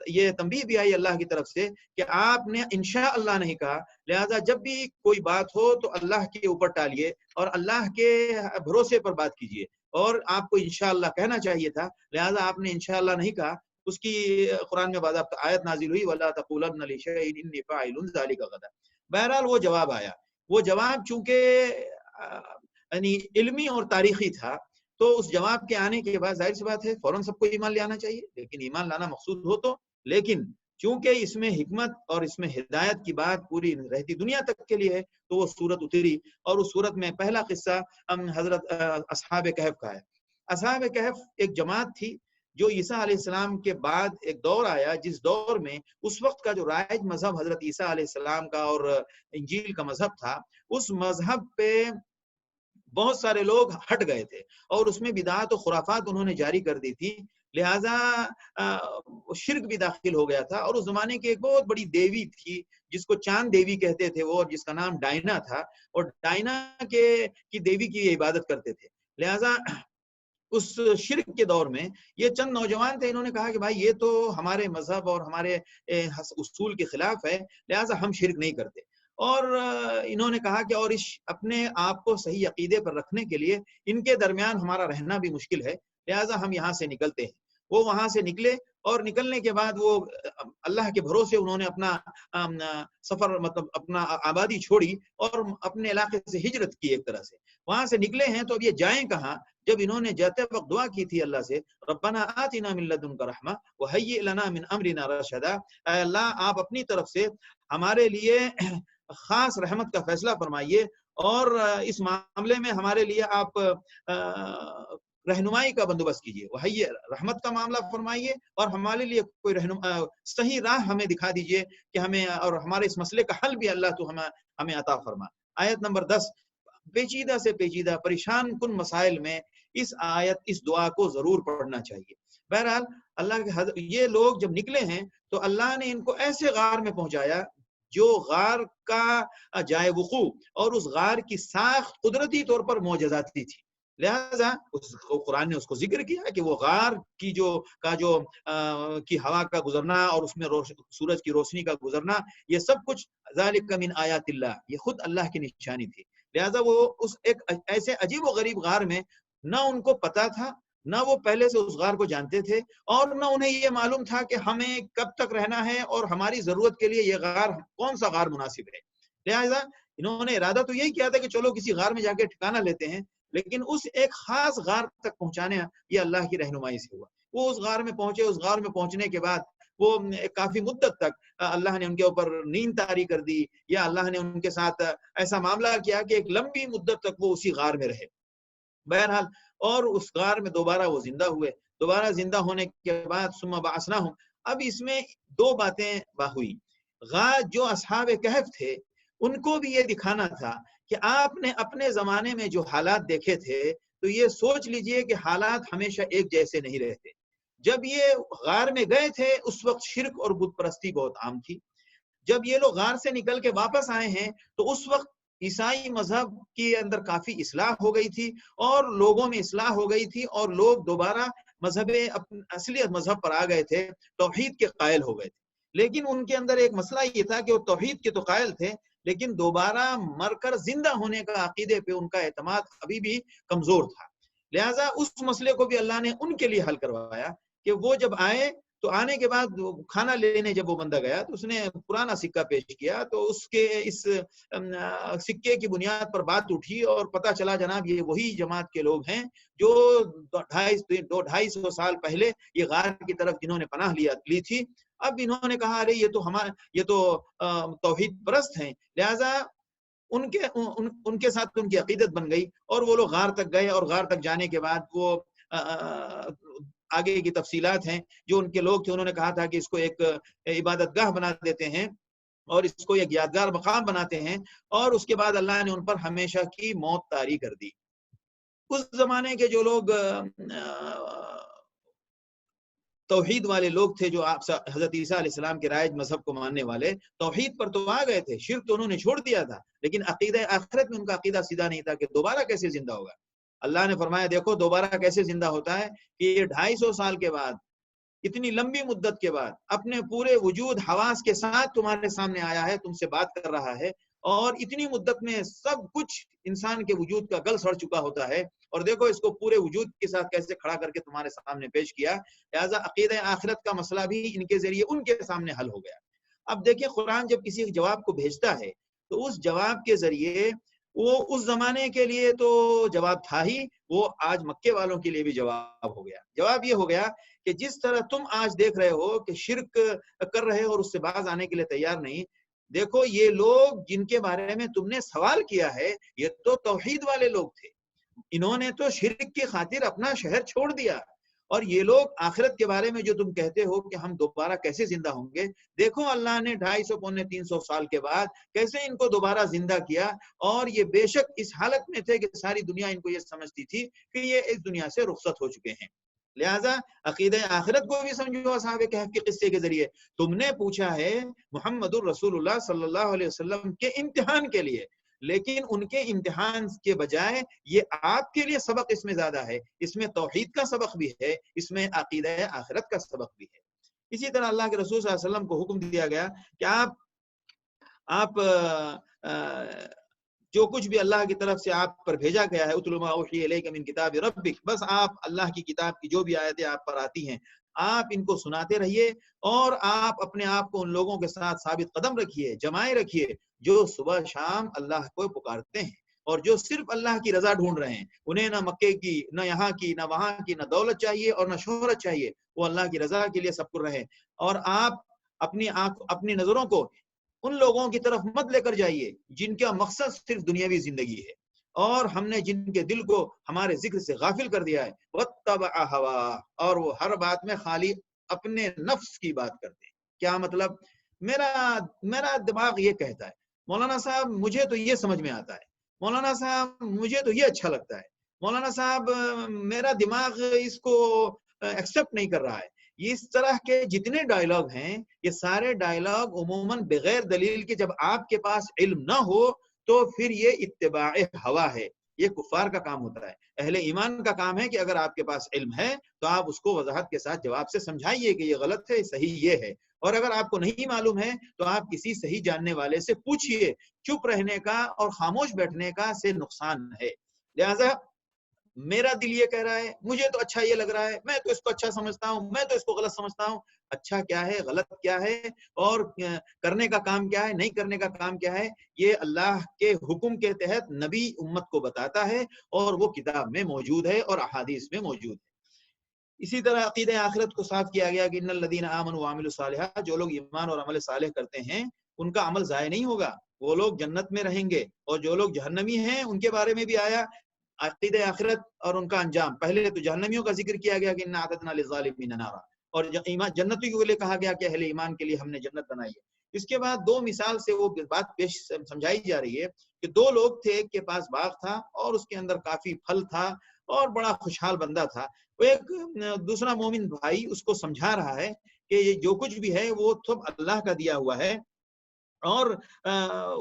یہ تنبیہ بھی آئی اللہ کی طرف سے کہ آپ نے انشاءاللہ نہیں کہا، لہذا جب بھی کوئی بات ہو تو اللہ کے اوپر ٹالیے اور اللہ کے بھروسے پر بات کیجیے، اور آپ کو انشاءاللہ کہنا چاہیے تھا، لہذا آپ نے انشاءاللہ نہیں کہا۔ اس کی قرآن میں باضابطہ آیت نازل ہوئی وَلَا تَقُولَنَّ لِشَيْءٍ إِنِّي فَاعِلٌ ذَلِكَ غَدًا۔ بہرحال وہ جواب آیا، وہ جواب چونکہ یعنی علمی اور تاریخی تھا، تو اس جواب کے آنے کے بعد ظاہر سی بات ہے فوراً سب کو ایمان لے آنا چاہیے، لیکن ایمان لانا مقصود ہو تو، لیکن چونکہ اس میں حکمت اور اس میں ہدایت کی بات پوری رہتی دنیا تک کے لیے ہے، تو وہ سورت اتری، اور اس سورت میں پہلا قصہ حضرت اصحاب کہف کا ہے۔ اصحاب کہف ایک جماعت تھی جو عیسیٰ علیہ السلام کے بعد ایک دور آیا، جس دور میں اس وقت کا جو رائج مذہب حضرت عیسیٰ علیہ السلام کا اور انجیل کا مذہب تھا، اس مذہب پہ بہت سارے لوگ ہٹ گئے تھے اور اس میں بدعات و خرافات انہوں نے جاری کر دی تھی، لہٰذا شرک بھی داخل ہو گیا تھا۔ اور اس زمانے کی ایک بہت بڑی دیوی تھی جس کو چاند دیوی کہتے تھے وہ، جس کا نام ڈائنا تھا، اور ڈائنا کی دیوی کی عبادت کرتے تھے۔ لہٰذا اس شرک کے دور میں یہ چند نوجوان تھے، انہوں نے کہا کہ بھائی یہ تو ہمارے مذہب اور ہمارے اصول کے خلاف ہے، لہٰذا ہم شرک نہیں کرتے۔ اور انہوں نے کہا کہ اور اس اپنے آپ کو صحیح عقیدے پر رکھنے کے لیے ان کے درمیان ہمارا رہنا بھی مشکل ہے، لہٰذا ہم یہاں سے نکلتے ہیں۔ وہ وہاں سے نکلے اور نکلنے کے بعد وہ اللہ کے بھروسے انہوں نے اپنا سفر، مطلب اپنا آبادی چھوڑی اور اپنے علاقے سے ہجرت کی ایک طرح سے۔ وہاں سے نکلے ہیں تو اب یہ جائیں کہاں؟ جب انہوں نے جاتے وقت دعا کی تھی اللہ سے، ربنا آتنا من لدنک رحمہ وہیئ لنا من امرنا رشدا، اے اللہ آپ اپنی طرف سے ہمارے لیے خاص رحمت کا فیصلہ فرمائیے اور اس معاملے میں ہمارے لیے آپ رہنمائی کا بندوبست کیجیے، وہی رحمت کا معاملہ فرمائیے اور ہمارے لیے کوئی صحیح راہ ہمیں دکھا دیجیے کہ ہمیں، اور ہمارے اس مسئلے کا حل بھی اللہ تو ہمیں عطا فرما۔ آیت نمبر 10، پیچیدہ سے پیچیدہ پریشان کن مسائل میں اس آیت، اس دعا کو ضرور پڑھنا چاہیے۔ بہرحال اللہ کے یہ لوگ جب نکلے ہیں تو اللہ نے ان کو ایسے غار میں پہنچایا جو غار کا جائے وقوع اور اس غار کی ساخت قدرتی طور پر معجزاتی تھی، لہذا قرآن نے اس کو ذکر کیا کہ وہ غار کی کی ہوا کا گزرنا اور اس میں سورج کی روشنی کا گزرنا، یہ سب کچھ ذالک من آیات اللہ، یہ خود اللہ کی نشانی تھی۔ لہذا وہ اس ایک ایسے عجیب و غریب غار میں، نہ ان کو پتا تھا، نہ وہ پہلے سے اس غار کو جانتے تھے، اور نہ انہیں یہ معلوم تھا کہ ہمیں کب تک رہنا ہے اور ہماری ضرورت کے لیے یہ غار کون سا غار مناسب ہے۔ لہذا انہوں نے ارادہ تو یہی کیا تھا کہ چلو کسی غار میں جا کے ٹھکانہ لیتے ہیں، لیکن اس ایک خاص غار تک پہنچانے یہ اللہ کی رہنمائی سے ہوا۔ وہ اس غار میں پہنچے، اس غار میں پہنچنے کے بعد وہ کافی مدت تک اللہ نے ان کے اوپر نیند طاری کر دی، یا اللہ نے ان کے ساتھ ایسا معاملہ کیا کہ ایک لمبی مدت تک وہ اسی غار میں رہے۔ بہرحال اور اس غار میں دوبارہ وہ زندہ ہوئے۔ دوبارہ زندہ ہونے کے بعد ثم بعثناہم، اب اس میں دو باتیں ہوئی۔ جو اصحاب کہف تھے ان کو بھی یہ دکھانا تھا کہ آپ نے اپنے زمانے میں جو حالات دیکھے تھے تو یہ سوچ لیجئے کہ حالات ہمیشہ ایک جیسے نہیں رہتے۔ جب یہ غار میں گئے تھے اس وقت شرک اور بت پرستی بہت عام تھی۔ جب یہ لوگ غار سے نکل کے واپس آئے ہیں تو اس وقت عیسائی مذہب کے اندر کافی اصلاح ہو گئی تھی اور لوگوں میں اصلاح ہو گئی تھی، اور لوگ دوبارہ اصلی مذہب پر آ گئے تھے، توحید کے قائل ہو گئے تھے۔ لیکن ان کے اندر ایک مسئلہ یہ تھا کہ وہ توحید کے تو قائل تھے، لیکن دوبارہ مر کر زندہ ہونے کا عقیدے پہ ان کا اعتماد ابھی بھی کمزور تھا۔ لہٰذا اس مسئلے کو بھی اللہ نے ان کے لیے حل کروایا کہ وہ جب آئے تو آنے کے بعد کھانا لینے جب وہ بندہ گیا تو اس نے پرانا سکہ پیش کیا، تو اس سکے کی بنیاد پر بات اٹھی اور پتہ چلا جناب یہ وہی جماعت کے لوگ ہیں جو 250 سال پہلے یہ غار کی طرف جنہوں نے پناہ لی تھی۔ اب انہوں نے کہا ارے یہ تو توحید پرست ہیں، لہذا ان کے ساتھ ان کی عقیدت بن گئی اور وہ لوگ غار تک گئے، اور غار تک جانے کے بعد وہ آگے کی تفصیلات ہیں۔ جو ان کے لوگ تھے انہوں نے کہا تھا کہ اس کو ایک عبادت گاہ بنا دیتے ہیں اور اس کو ایک یادگار مقام بناتے ہیں، اور اس کے بعد اللہ نے ان پر ہمیشہ کی موت طاری کر دی۔ اس زمانے کے جو لوگ توحید والے لوگ تھے، جو حضرت عیسیٰ علیہ السلام کے رائج مذہب کو ماننے والے، توحید پر تو آ گئے تھے، شرک تو انہوں نے چھوڑ دیا تھا، لیکن عقیدہ آخرت میں ان کا عقیدہ سیدھا نہیں تھا کہ دوبارہ کیسے زندہ ہوگا۔ اللہ نے فرمایا دیکھو دوبارہ کیسے زندہ ہوتا ہے کہ یہ 250 سال کے بعد، اتنی لمبی مدت کے بعد اپنے پورے وجود حواس کے ساتھ تمہارے سامنے آیا ہے، تم سے بات کر رہا ہے، اور اتنی مدت میں سب کچھ انسان کے وجود کا گل سڑ چکا ہوتا ہے، اور دیکھو اس کو پورے وجود کے ساتھ کیسے کھڑا کر کے تمہارے سامنے پیش کیا۔ لہذا عقیدہ آخرت کا مسئلہ بھی ان کے ذریعے ان کے سامنے حل ہو گیا۔ اب دیکھیں قرآن جب کسی جواب کو بھیجتا ہے تو اس جواب کے ذریعے وہ اس زمانے کے لیے تو جواب تھا ہی، وہ آج مکے والوں کے لیے بھی جواب ہو گیا۔ جواب یہ ہو گیا کہ جس طرح تم آج دیکھ رہے ہو کہ شرک کر رہے اور اس سے باز آنے کے لیے تیار نہیں، دیکھو یہ لوگ جن کے بارے میں تم نے سوال کیا ہے یہ تو توحید والے لوگ تھے، انہوں نے تو شرک کی خاطر اپنا شہر چھوڑ دیا اور یہ لوگ آخرت کے بارے میں جو تم کہتے ہو کہ ہم دوبارہ کیسے زندہ ہوں گے، دیکھو اللہ نے 250 پونے 300 سال کے بعد کیسے ان کو دوبارہ زندہ کیا، اور یہ بے شک اس حالت میں تھے کہ ساری دنیا ان کو یہ سمجھتی تھی کہ یہ اس دنیا سے رخصت ہو چکے ہیں۔ لہذا عقیدہ آخرت کو بھی سمجھو اصحاب کہف کے قصے کے ذریعے۔ تم نے پوچھا ہے محمد الرسول اللہ صلی اللہ علیہ وسلم کے امتحان کے لیے، لیکن ان کے امتحان کے بجائے یہ آپ کے لیے سبق اس میں زیادہ ہے، اس میں توحید کا سبق بھی ہے، اس میں عقیدہ آخرت کا سبق بھی ہے۔ اسی طرح اللہ کے رسول صلی اللہ علیہ وسلم کو حکم دیا گیا کہ آپ جو کچھ بھی اللہ کی طرف سے آپ پر بھیجا گیا ہے، اتل ما اوحی الیک من کتاب ربک، بس آپ اللہ کی کتاب کی جو بھی آیتیں آپ پر آتی ہیں آپ ان کو سناتے رہیے، اور آپ اپنے آپ کو ان لوگوں کے ساتھ ثابت قدم رکھیے، جمائے رکھیے جو صبح شام اللہ کو پکارتے ہیں اور جو صرف اللہ کی رضا ڈھونڈ رہے ہیں، انہیں نہ مکے کی، نہ یہاں کی، نہ وہاں کی، نہ دولت چاہیے اور نہ شہرت چاہیے، وہ اللہ کی رضا کے لیے سب کچھ رہے۔ اور آپ اپنی نظروں کو ان لوگوں کی طرف مت لے کر جائیے جن کا مقصد صرف دنیاوی زندگی ہے، اور ہم نے جن کے دل کو ہمارے ذکر سے غافل کر دیا ہے، وَاتَّبَعَ هَوَاهُ، اور وہ ہر بات میں خالی اپنے نفس کی بات کرتے ہیں۔ کیا مطلب؟ میرا دماغ یہ کہتا ہے، مولانا صاحب مجھے تو یہ سمجھ میں آتا ہے، مولانا صاحب مجھے تو یہ اچھا لگتا ہے، مولانا صاحب میرا دماغ اس کو ایکسپٹ نہیں کر رہا ہے۔ اس طرح کے جتنے ڈائلاگ ہیں یہ سارے ڈائلاگ عموماً بغیر دلیل کے، جب آپ کے پاس علم نہ ہو تو پھر یہ اتباع ہوا ہے، یہ کفار کا کام ہوتا ہے۔ اہل ایمان کا کام ہے کہ اگر آپ کے پاس علم ہے تو آپ اس کو وضاحت کے ساتھ جواب سے سمجھائیے کہ یہ غلط ہے، صحیح یہ ہے، اور اگر آپ کو نہیں معلوم ہے تو آپ کسی صحیح جاننے والے سے پوچھئے۔ چپ رہنے کا اور خاموش بیٹھنے کا سے نقصان ہے۔ لہذا میرا دل یہ کہہ رہا ہے، مجھے تو اچھا یہ لگ رہا ہے، میں تو اس کو اچھا سمجھتا ہوں، میں تو اس کو غلط سمجھتا ہوں۔ اچھا کیا ہے، غلط کیا ہے، اور کرنے کا کام کیا ہے، نہیں کرنے کا کام کیا ہے، یہ اللہ کے حکم کے تحت نبی امت کو بتاتا ہے، اور وہ کتاب میں موجود ہے اور احادیث میں موجود ہے۔ اسی طرح عقیدہ آخرت کو صاف کیا گیا کہ ان الذین آمنوا وعملوا الصالحات، جو لوگ ایمان اور عمل صالح کرتے ہیں ان کا عمل ضائع نہیں ہوگا، وہ لوگ جنت میں رہیں گے، اور جو لوگ جہنمی ہیں ان کے بارے میں بھی آیا عقیدہ آخرت اور ان کا انجام۔ پہلے تو جہنمیوں کا ذکر کیا گیا کہ انا اعتدنا للظالمین نارا، اور جنتیوں کے لیے کہا گیا کہ اہل ایمان کے لیے ہم نے جنت بنائی ہے۔ اس کے بعد دو مثال سے وہ بات پیش سمجھائی جا رہی ہے کہ دو لوگ تھے، ایک کے پاس باغ تھا اور اس کے اندر کافی پھل تھا اور بڑا خوشحال بندہ تھا۔ وہ ایک دوسرا مومن بھائی اس کو سمجھا رہا ہے کہ یہ جو کچھ بھی ہے وہ سب اللہ کا دیا ہوا ہے، اور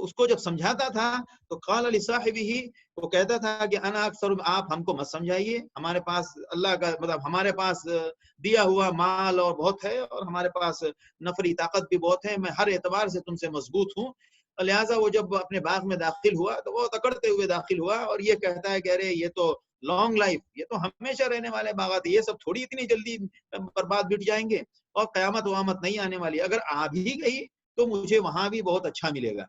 اس کو جب سمجھاتا تھا تو قال لصاحبہ، وہ کہتا تھا کہ انا اکثر، آپ ہم کو مت سمجھائیے، ہمارے پاس اللہ کا مطلب ہمارے پاس دیا ہوا مال اور بہت ہے، اور ہمارے پاس نفری طاقت بھی بہت ہے، میں ہر اعتبار سے تم سے مضبوط ہوں۔ لہٰذا وہ جب اپنے باغ میں داخل ہوا تو وہ اکڑتے ہوئے داخل ہوا اور یہ کہتا ہے کہ ارے یہ تو لانگ لائف، یہ تو ہمیشہ رہنے والے باغات، یہ سب تھوڑی اتنی جلدی برباد بٹ جائیں گے، اور قیامت وامت نہیں آنے والی، اگر آ بھی گئی تو مجھے وہاں بھی بہت اچھا ملے گا۔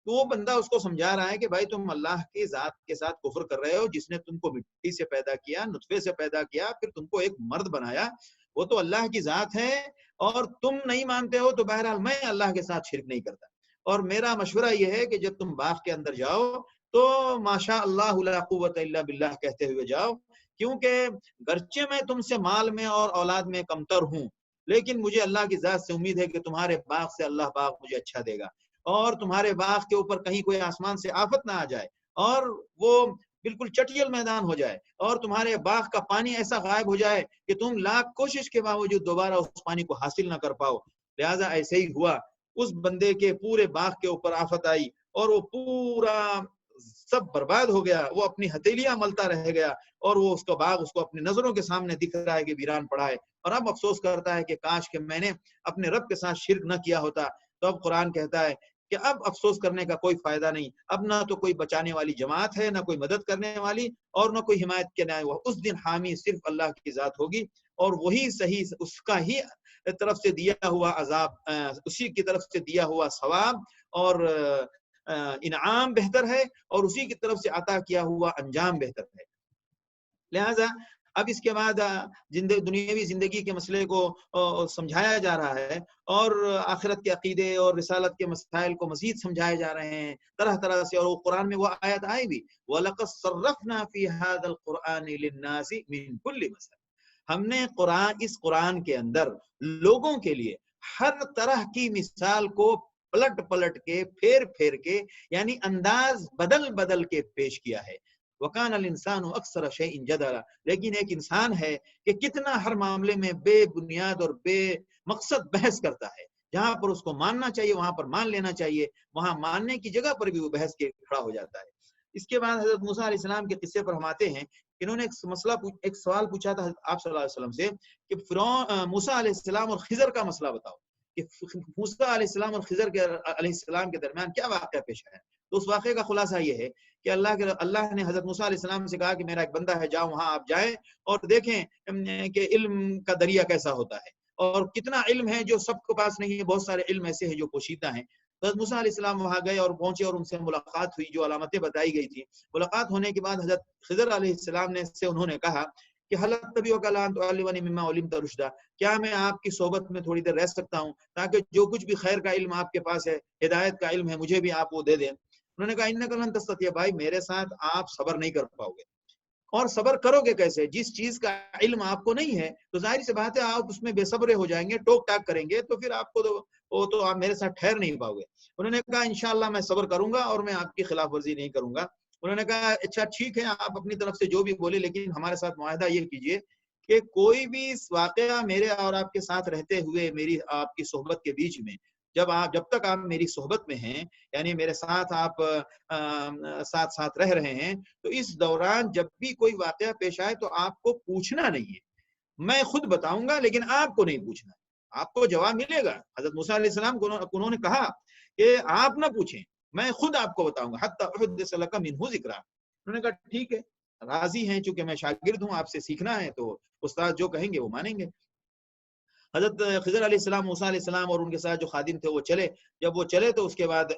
تو وہ بندہ اس کو سمجھا رہا ہے کہ بھائی تم اللہ کی ذات کے ساتھ کفر کر رہے ہو، جس نے تم کو مٹی سے پیدا کیا، نطفے سے پیدا کیا، پھر تم کو ایک مرد بنایا، وہ تو اللہ کی ذات ہے، اور تم نہیں مانتے ہو تو بہرحال میں اللہ کے ساتھ شرک نہیں کرتا۔ اور میرا مشورہ یہ ہے کہ جب تم باغ کے اندر جاؤ تو ماشاء اللہ لا قوت الا باللہ کہتے ہوئے جاؤ، کیونکہ گرچہ میں تم سے مال میں اور اولاد میں کمتر ہوں، لیکن مجھے اللہ کی ذات سے امید ہے کہ تمہارے باغ سے اللہ باغ مجھے اچھا دے گا، اور تمہارے باغ کے اوپر کہیں کوئی آسمان سے آفت نہ آ جائے اور وہ بالکل چٹیل میدان ہو جائے، اور تمہارے باغ کا پانی ایسا غائب ہو جائے کہ تم لاکھ کوشش کے باوجود دوبارہ اس پانی کو حاصل نہ کر پاؤ۔ لہٰذا ایسے ہی ہوا، اس بندے کے پورے باغ کے اوپر آفت آئی اور وہ پورا سب برباد ہو گیا، وہ اپنی ہتھیلیاں ملتا رہ گیا، اور وہ اس کا باغ اس کو اپنی نظروں کے سامنے دکھ رہا ہے کہ ویران پڑا ہے، اور اب افسوس کرتا ہے کہ کاش کہ میں نے اپنے رب کے ساتھ شرک نہ کیا ہوتا۔ تو اب قرآن کہتا ہے کہ اب افسوس کرنے کا کوئی فائدہ نہیں، اب نہ تو کوئی بچانے والی جماعت ہے، نہ کوئی مدد کرنے والی، اور نہ کوئی حمایت کرنے والا۔ اس دن حامی صرف اللہ کی ذات ہوگی، اور وہی صحیح، اس کا ہی طرف سے دیا ہوا عذاب، اسی کی طرف سے دیا ہوا ثواب اور انعام بہتر ہے، اور اسی کی طرف سے عطا کیا ہوا انجام بہتر ہے۔ لہذا اب اس کے بعد دنیاوی زندگی کے مسئلے کو سمجھایا جا رہا ہے، اور آخرت کے عقیدے اور رسالت کے مسائل کو مزید سمجھائے جا رہے ہیں طرح طرح سے، اور وہ قرآن میں وہ آیت آئی بھی، وَلَقَدْ صَرَّفْنَا فِي هَذَا الْقُرْآنِ لِلنَّاسِ مِنْ كُلِّ مَثَلٍ۔ ہم نے اس قرآن کے اندر لوگوں کے لیے ہر طرح کی مثال کو پلٹ پلٹ کے پھیر پھیر کے یعنی انداز بدل بدل کے پیش کیا ہے. وَقَانَ الْإِنسَانُ أَكْثَرَ شَيْءٍ جَدَلًا، لیکن ایک انسان ہے کہ کتنا ہر معاملے میں بے بنیاد اور بے مقصد بحث کرتا ہے. جہاں پر اس کو ماننا چاہیے وہاں پر مان لینا چاہیے، وہاں ماننے کی جگہ پر بھی وہ بحث کے کھڑا ہو جاتا ہے. اس کے بعد حضرت موسیٰ علیہ السلام کے قصے پر ہم آتے ہیں. انہوں نے ایک سوال پوچھا تھا آپ صلی اللہ علیہ وسلم سے کہ موسیٰ علیہ السلام اور خضر کا مسئلہ بتاؤ کہ موسیٰ علیہ السلام اور خضر علیہ السلام کے درمیان کیا واقعہ پیش آیا. تو اس واقعے کا خلاصہ یہ ہے کہ اللہ نے حضرت موسیٰ علیہ السلام سے کہا کہ میرا ایک بندہ ہے، جاؤ وہاں آپ جائیں اور دیکھیں کہ علم کا دریا کیسا ہوتا ہے اور کتنا علم ہے جو سب کے پاس نہیں ہے، بہت سارے علم ایسے ہیں جو پوشیدہ ہیں. حضرت موسیٰ علیہ السلام وہاں گئے اور پہنچے اور ان سے ملاقات ہوئی، جو علامتیں بتائی گئی تھی. ملاقات ہونے کے بعد حضرت خضر علیہ السلام سے انہوں نے کہا کہ حل اتبعک علی ان تعلمنی مما علمت رشدا، کیا میں آپ کی صحبت میں تھوڑی دیر رہ سکتا ہوں تاکہ جو کچھ بھی خیر کا علم آپ کے پاس ہے، ہدایت کا علم ہے، مجھے بھی آپ وہ دے دیں. انہوں نے کہا انک لن تستطیع، بھائی میرے ساتھ آپ صبر نہیں کر پاؤ گے. اور صبر کرو گے کیسے؟ جس چیز کا علم آپ کو نہیں ہے تو ظاہر سی بات ہے آپ اس میں بے صبرے ہو جائیں گے، ٹوک ٹاک کریں گے، تو پھر آپ کو تو آپ میرے ساتھ ٹھہر نہیں پاؤ گے. انہوں نے کہا انشاءاللہ میں صبر کروں گا اور میں آپ کی خلاف ورزی نہیں کروں گا. انہوں نے کہا اچھا ٹھیک ہے، آپ اپنی طرف سے جو بھی بولے، لیکن ہمارے ساتھ معاہدہ یہ کیجئے کہ کوئی بھی واقعہ میرے اور آپ کے ساتھ رہتے ہوئے میری آپ کی صحبت کے بیچ میں جب تک آپ میری صحبت میں ہیں، یعنی میرے ساتھ آپ ساتھ رہ رہے ہیں، تو اس دوران جب بھی کوئی واقعہ پیش آئے تو آپ کو پوچھنا نہیں ہے. میں خود بتاؤں گا لیکن آپ کو نہیں پوچھنا، آپ کو جواب ملے گا. حضرت موسیٰ علیہ السلام کو انہوں نے کہا کہ آپ نہ پوچھیں، میں خود آپ کو بتاؤں گا. حتی احدث لک منہ ذکرا. انہوں نے کہا ٹھیک ہے، راضی ہیں، چونکہ میں شاگرد ہوں، آپ سے سیکھنا ہے تو استاد جو کہیں گے وہ مانیں گے. حضرت خضر علیہ السلام، موسیٰ علیہ السلام اور ان کے ساتھ جو خادم تھے وہ چلے. جب وہ چلے تو اس کے بعد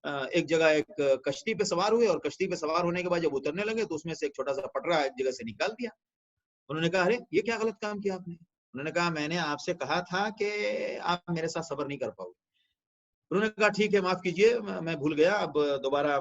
ایک جگہ ایک کشتی پہ سوار ہوئے، اور کشتی پہ سوار ہونے کے بعد جب اترنے لگے تو اس میں سے ایک چھوٹا سا پٹرا ایک جگہ سے نکال دیا. انہوں نے کہا ارے یہ کیا غلط کام کیا آپ نے؟ انہوں نے کہا میں نے آپ سے کہا تھا کہ آپ میرے ساتھ صبر نہیں کر پاؤ گے. انہوں نے کہا ٹھیک ہے، معاف کیجئے، میں بھول گیا، اب دوبارہ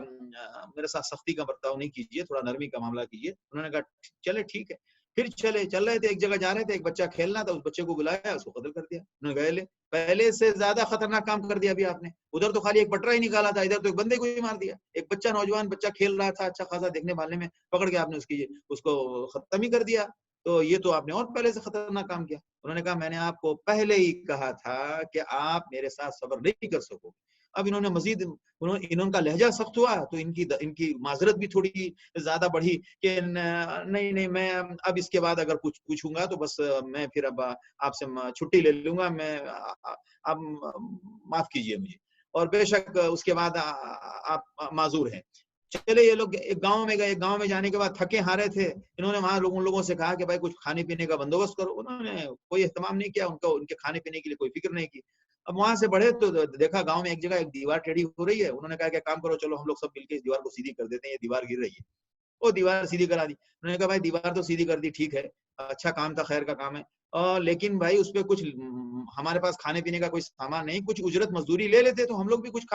میرے ساتھ سختی کا برتاؤ نہیں کیجئے، تھوڑا نرمی کا معاملہ کیجئے. انہوں نے کہا چلے ٹھیک ہے. پھر چل رہے تھے، ایک جگہ جا رہے تھے، ایک بچہ کھیلنا تھا، اس بچے کو بلایا، اس کو قتل کر دیا. انہوں نے کہا پہلے سے زیادہ خطرناک کام کر دیا ابھی آپ نے. ادھر تو خالی ایک پٹرا ہی نکالا تھا، ادھر تو ایک بندے کو ہی مار دیا. ایک بچہ، نوجوان بچہ کھیل رہا تھا، اچھا خاصا دیکھنے والے میں، پکڑ کے آپ نے اس کو ختم ہی کر دیا. تو یہ تو آپ نے اور پہلے سے خطرناک کام کیا. انہوں نے کہا میں نے آپ کو پہلے ہی کہا تھا کہ آپ میرے ساتھ صبر نہیں کر سکو. اب انہوں نے مزید انہوں کا لہجہ سخت ہوا تو ان کی معذرت بھی تھوڑی زیادہ بڑھی کہ نہیں میں اب اس کے بعد اگر کچھ پوچھوں گا تو بس میں پھر اب آپ سے چھٹی لے لوں گا، میں اب معاف کیجئے مجھے. اور بے شک اس کے بعد آپ معذور ہیں. چلے یہ لوگ ایک گاؤں میں گئے. گاؤں میں جانے کے بعد تھکے ہارے تھے. انہوں نے وہاں ان لوگوں سے کہا کہ بھائی کچھ کھانے پینے کا بندوبست کرو. انہوں نے کوئی اہتمام نہیں کیا، ان کے کھانے پینے کے لیے کوئی فکر نہیں کی. اب وہاں سے بڑھے تو دیکھا گاؤں میں ایک جگہ ایک دیوار ٹیڑھی ہو رہی ہے. انہوں نے کہا کہ کام کرو، چلو ہم لوگ سب مل کے اس دیوار کو سیدھی کر دیتے ہیں، یہ دیوار گر رہی ہے. وہ دیوار سیدھی کرا دی. انہوں نے کہا بھائی دیوار تو سیدھی کر دی، ٹھیک ہے، اچھا کام تھا، خیر کا کام ہے، لیکن بھائی اس پہ کچھ ہمارے پاس کھانے پینے کا کوئی سامان نہیں، کچھ اجرت مزدوری لے لیتے تو ہم لوگ بھی کچھ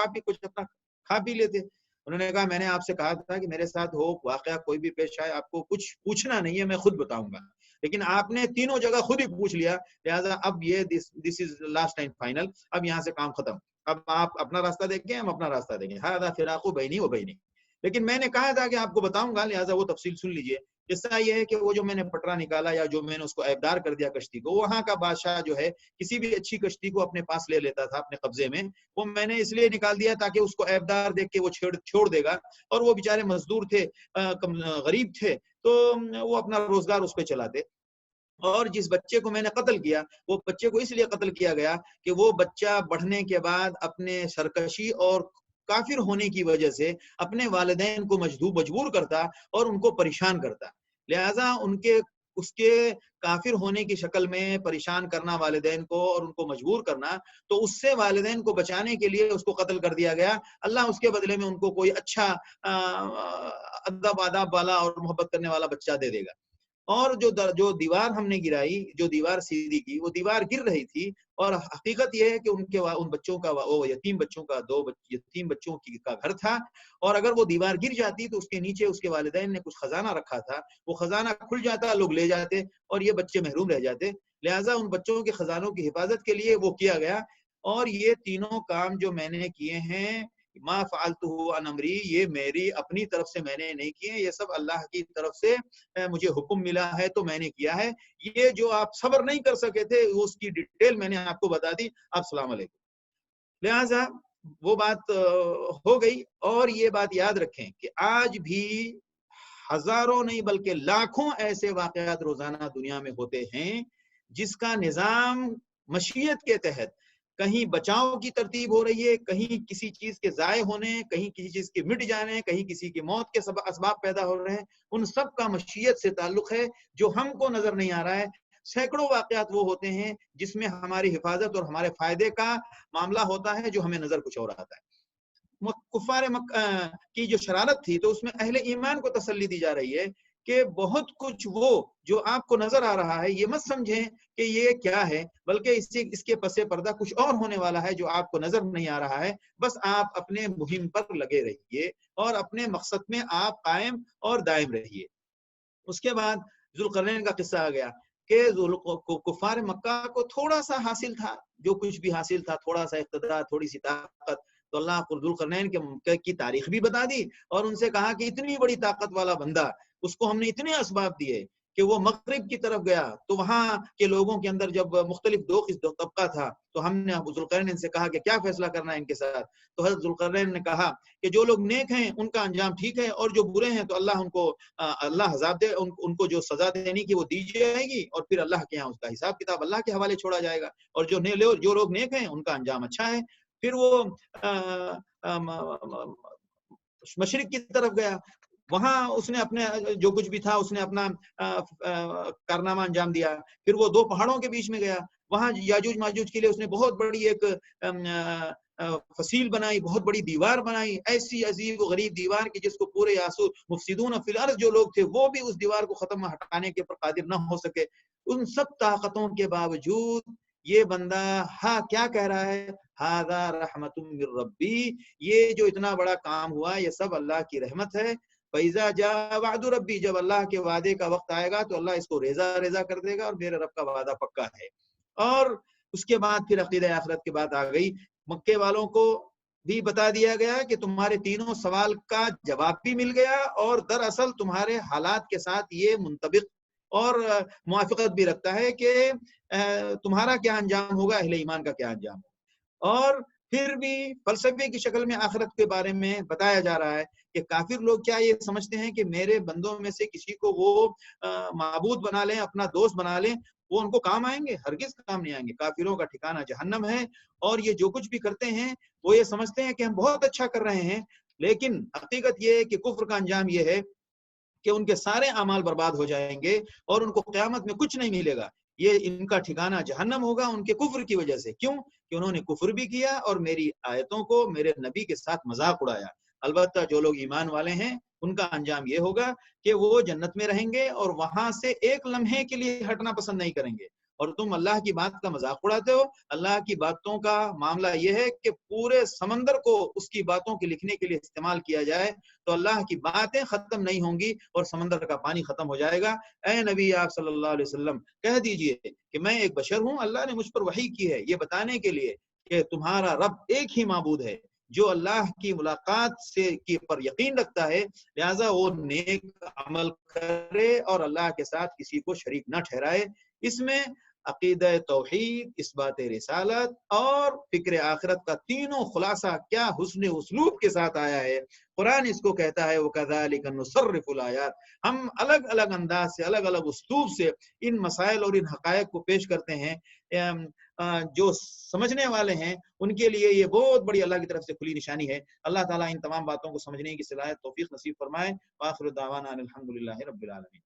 اپنا کھا پی لیتے. انہوں نے کہا میں نے آپ سے کہا تھا کہ میرے ساتھ ہو واقعہ کوئی بھی پیش آئے آپ کو کچھ پوچھنا نہیں ہے، میں خود بتاؤں گا، لیکن آپ نے تینوں جگہ خود ہی پوچھ لیا، لہٰذا اب یہ دس از لاسٹ اینڈ فائنل، اب یہاں سے کام ختم، اب آپ اپنا راستہ دیکھیں، ہم اپنا راستہ دیکھیں، ہذا فراق بینی و بینک. لیکن میں نے کہا تھا کہ آپ کو بتاؤں گا، لہٰذا وہ تفصیل سن لیجئے. قصہ یہ ہے کہ وہ جو میں نے پٹرا نکالا یا جو میں نے اس کو عیبدار کر دیا کشتی کو، وہاں کا بادشاہ جو ہے کسی بھی اچھی کشتی کو اپنے پاس لے لیتا تھا اپنے قبضے میں. وہ میں نے اس لیے نکال دیا تاکہ اس کو عیبدار دیکھ کے وہ چھوڑ دے گا، اور وہ بیچارے مزدور تھے، غریب تھے، تو وہ اپنا روزگار اس پہ چلاتے. اور جس بچے کو میں نے قتل کیا، وہ بچے کو اس لیے قتل کیا گیا کہ وہ بچہ بڑھنے کے بعد اپنے سرکشی اور کافر ہونے کی وجہ سے اپنے والدین کو مجبور کرتا اور ان کو پریشان کرتا. لہذا اس کے کافر ہونے کی شکل میں پریشان کرنا والدین کو اور ان کو مجبور کرنا، تو اس سے والدین کو بچانے کے لیے اس کو قتل کر دیا گیا. اللہ اس کے بدلے میں ان کو کوئی اچھا ادب آداب والا اور محبت کرنے والا بچہ دے دے گا. اور جو دیوار ہم نے گرائی، جو دیوار سیدھی کی، وہ دیوار گر رہی تھی، اور حقیقت یہ ہے کہ ان بچوں کا، وہ یتیم بچوں کا، یتیم بچوں کا گھر تھا، اور اگر وہ دیوار گر جاتی تو اس کے نیچے اس کے والدین نے کچھ خزانہ رکھا تھا، وہ خزانہ کھل جاتا، لوگ لے جاتے اور یہ بچے محروم رہ جاتے، لہٰذا ان بچوں کے خزانوں کی حفاظت کے لیے وہ کیا گیا۔ اور یہ تینوں کام جو میں نے کیے ہیں، ما فعلتہ عن امری، یہ میری اپنی طرف سے میں نے نہیں کیے، یہ سب اللہ کی طرف سے مجھے حکم ملا ہے تو میں نے کیا ہے۔ یہ جو آپ صبر نہیں کر سکے تھے اس کی ڈیٹیل میں نے آپ کو بتا دی۔ السلام علیکم۔ لہذا وہ بات ہو گئی، اور یہ بات یاد رکھیں کہ آج بھی ہزاروں نہیں بلکہ لاکھوں ایسے واقعات روزانہ دنیا میں ہوتے ہیں جس کا نظام مشیت کے تحت کہیں بچاؤ کی ترتیب ہو رہی ہے، کہیں کسی چیز کے ضائع ہونے، کہیں کسی چیز کے مٹ جانے، کہیں کسی کی موت کے اسباب پیدا ہو رہے ہیں، ان سب کا مشیت سے تعلق ہے جو ہم کو نظر نہیں آ رہا ہے۔ سینکڑوں واقعات وہ ہوتے ہیں جس میں ہماری حفاظت اور ہمارے فائدے کا معاملہ ہوتا ہے جو ہمیں نظر کچھ اور آتا ہے۔ کفار کی جو شرارت تھی تو اس میں اہل ایمان کو تسلی دی جا رہی ہے کہ بہت کچھ وہ جو آپ کو نظر آ رہا ہے یہ مت سمجھیں کہ یہ کیا ہے، بلکہ اس کے پس پردہ کچھ اور ہونے والا ہے جو آپ کو نظر نہیں آ رہا ہے۔ بس آپ اپنے مہم پر لگے رہیے اور اپنے مقصد میں آپ قائم اور دائم رہیے۔ اس کے بعد ذوالقرنین کا قصہ آ گیا کہ کفار مکہ کو تھوڑا سا حاصل تھا، جو کچھ بھی حاصل تھا، تھوڑا سا اقتدار، تھوڑی سی طاقت، تو اللہ ذوالقرنین کی تاریخ بھی بتا دی اور ان سے کہا کہ اتنی بڑی طاقت والا بندہ، اس کو ہم نے اتنے اسباب دیے کہ وہ مغرب کی طرف گیا تو وہاں کے لوگوں کے اندر جب مختلف دو طبقہ تھا تو ہم نے ذوالقرنین سے کہا کہ کیا فیصلہ کرنا ہے ان کے ساتھ، تو حضرت ذوالقرنین نے کہا کہ جو لوگ نیک ہیں ان کا انجام ٹھیک ہے، اور جو برے ہیں تو اللہ ان کو اللہ عذاب دے، ان کو جو سزا دینی کی وہ دی جائے گی، اور پھر اللہ کے یہاں اس کا حساب کتاب اللہ کے حوالے چھوڑا جائے گا، اور جو لوگ نیک ہیں ان کا انجام اچھا ہے۔ پھر وہ مشرق کی طرف گیا، وہاں اس نے اپنے جو کچھ بھی تھا اس نے اپنا کارنامہ انجام دیا۔ پھر وہ دو پہاڑوں کے بیچ میں گیا، وہاں یاجوج ماجوج کے لیے اس نے بہت بڑی ایک فصیل بنائی، بہت بڑی دیوار بنائی، ایسی عجیب و غریب دیوار کی جس کو پورے مفسدون فی الارض جو لوگ تھے وہ بھی اس دیوار کو ختم ہٹانے کے پر قادر نہ ہو سکے۔ ان سب طاقتوں کے باوجود یہ بندہ کیا کہہ رہا ہے؟ ھذا رحمت من ربی، یہ جو اتنا بڑا کام ہوا یہ سب اللہ کی رحمت ہے۔ فَإِذَا جَاءَ وَعْدُ رَبِّي، جب اللہ کے وعدے کا وقت آئے گا تو اللہ اس کو ریزہ کر دے گا، اور میرے رب کا وعدہ پکا ہے۔ اور اس کے بعد پھر عقیدہ آخرت کی بات آ گئی۔ مکے والوں کو بھی بتا دیا گیا کہ تمہارے تینوں سوال کا جواب بھی مل گیا، اور دراصل تمہارے حالات کے ساتھ یہ منطبق اور موافقت بھی رکھتا ہے کہ تمہارا کیا انجام ہوگا، اہل ایمان کا کیا انجام ہوگا۔ اور پھر بھی فلسفے کی شکل میں آخرت کے بارے میں بتایا جا رہا ہے کہ کافر لوگ کیا یہ سمجھتے ہیں کہ میرے بندوں میں سے کسی کو وہ معبود بنا لیں، اپنا دوست بنا لیں، وہ ان کو کام آئیں گے؟ ہرگز کام نہیں آئیں گے۔ کافروں کا ٹھکانہ جہنم ہے، اور یہ جو کچھ بھی کرتے ہیں وہ یہ سمجھتے ہیں کہ ہم بہت اچھا کر رہے ہیں، لیکن حقیقت یہ ہے کہ کفر کا انجام یہ ہے کہ ان کے سارے اعمال برباد ہو جائیں گے اور ان کو قیامت میں کچھ نہیں ملے گا۔ یہ ان کا ٹھکانہ جہنم ہوگا ان کے کفر کی وجہ سے۔ کیوں؟ کہ انہوں نے کفر بھی کیا اور میری آیتوں کو، میرے نبی کے ساتھ مذاق اڑایا۔ البتہ جو لوگ ایمان والے ہیں ان کا انجام یہ ہوگا کہ وہ جنت میں رہیں گے اور وہاں سے ایک لمحے کے لیے ہٹنا پسند نہیں کریں گے۔ اور تم اللہ کی بات کا مذاق اڑاتے ہو۔ اللہ کی باتوں کا معاملہ یہ ہے کہ پورے سمندر کو اس کی باتوں کے لکھنے کے لیے استعمال کیا جائے تو اللہ کی باتیں ختم نہیں ہوں گی اور سمندر کا پانی ختم ہو جائے گا۔ اے نبی آپ صلی اللہ علیہ وسلم کہہ دیجئے کہ میں ایک بشر ہوں، اللہ نے مجھ پر وحی کی ہے یہ بتانے کے لیے کہ تمہارا رب ایک ہی معبود ہے جو اللہ کی ملاقات سے پر یقین رکھتا ہے، لہذا وہ نیک عمل کرے اور اللہ کے ساتھ کسی کو شریک نہ ٹھہرائے۔ اس میں عقیدہ توحید، اثبات رسالت اور فکر آخرت کا تینوں خلاصہ کیا حسن اسلوب کے ساتھ آیا ہے۔ قرآن اس کو کہتا ہے وَكَذَلِكَ نُصَرِّفُ الْآيَاتِ، ہم الگ الگ انداز سے، الگ الگ اسلوب سے ان مسائل اور ان حقائق کو پیش کرتے ہیں۔ جو سمجھنے والے ہیں ان کے لیے یہ بہت بڑی اللہ کی طرف سے کھلی نشانی ہے۔ اللہ تعالیٰ ان تمام باتوں کو سمجھنے کی صلاحیت توفیق نصیب فرمائے۔ وآخر دعوانا الحمدللہ رب العالمین۔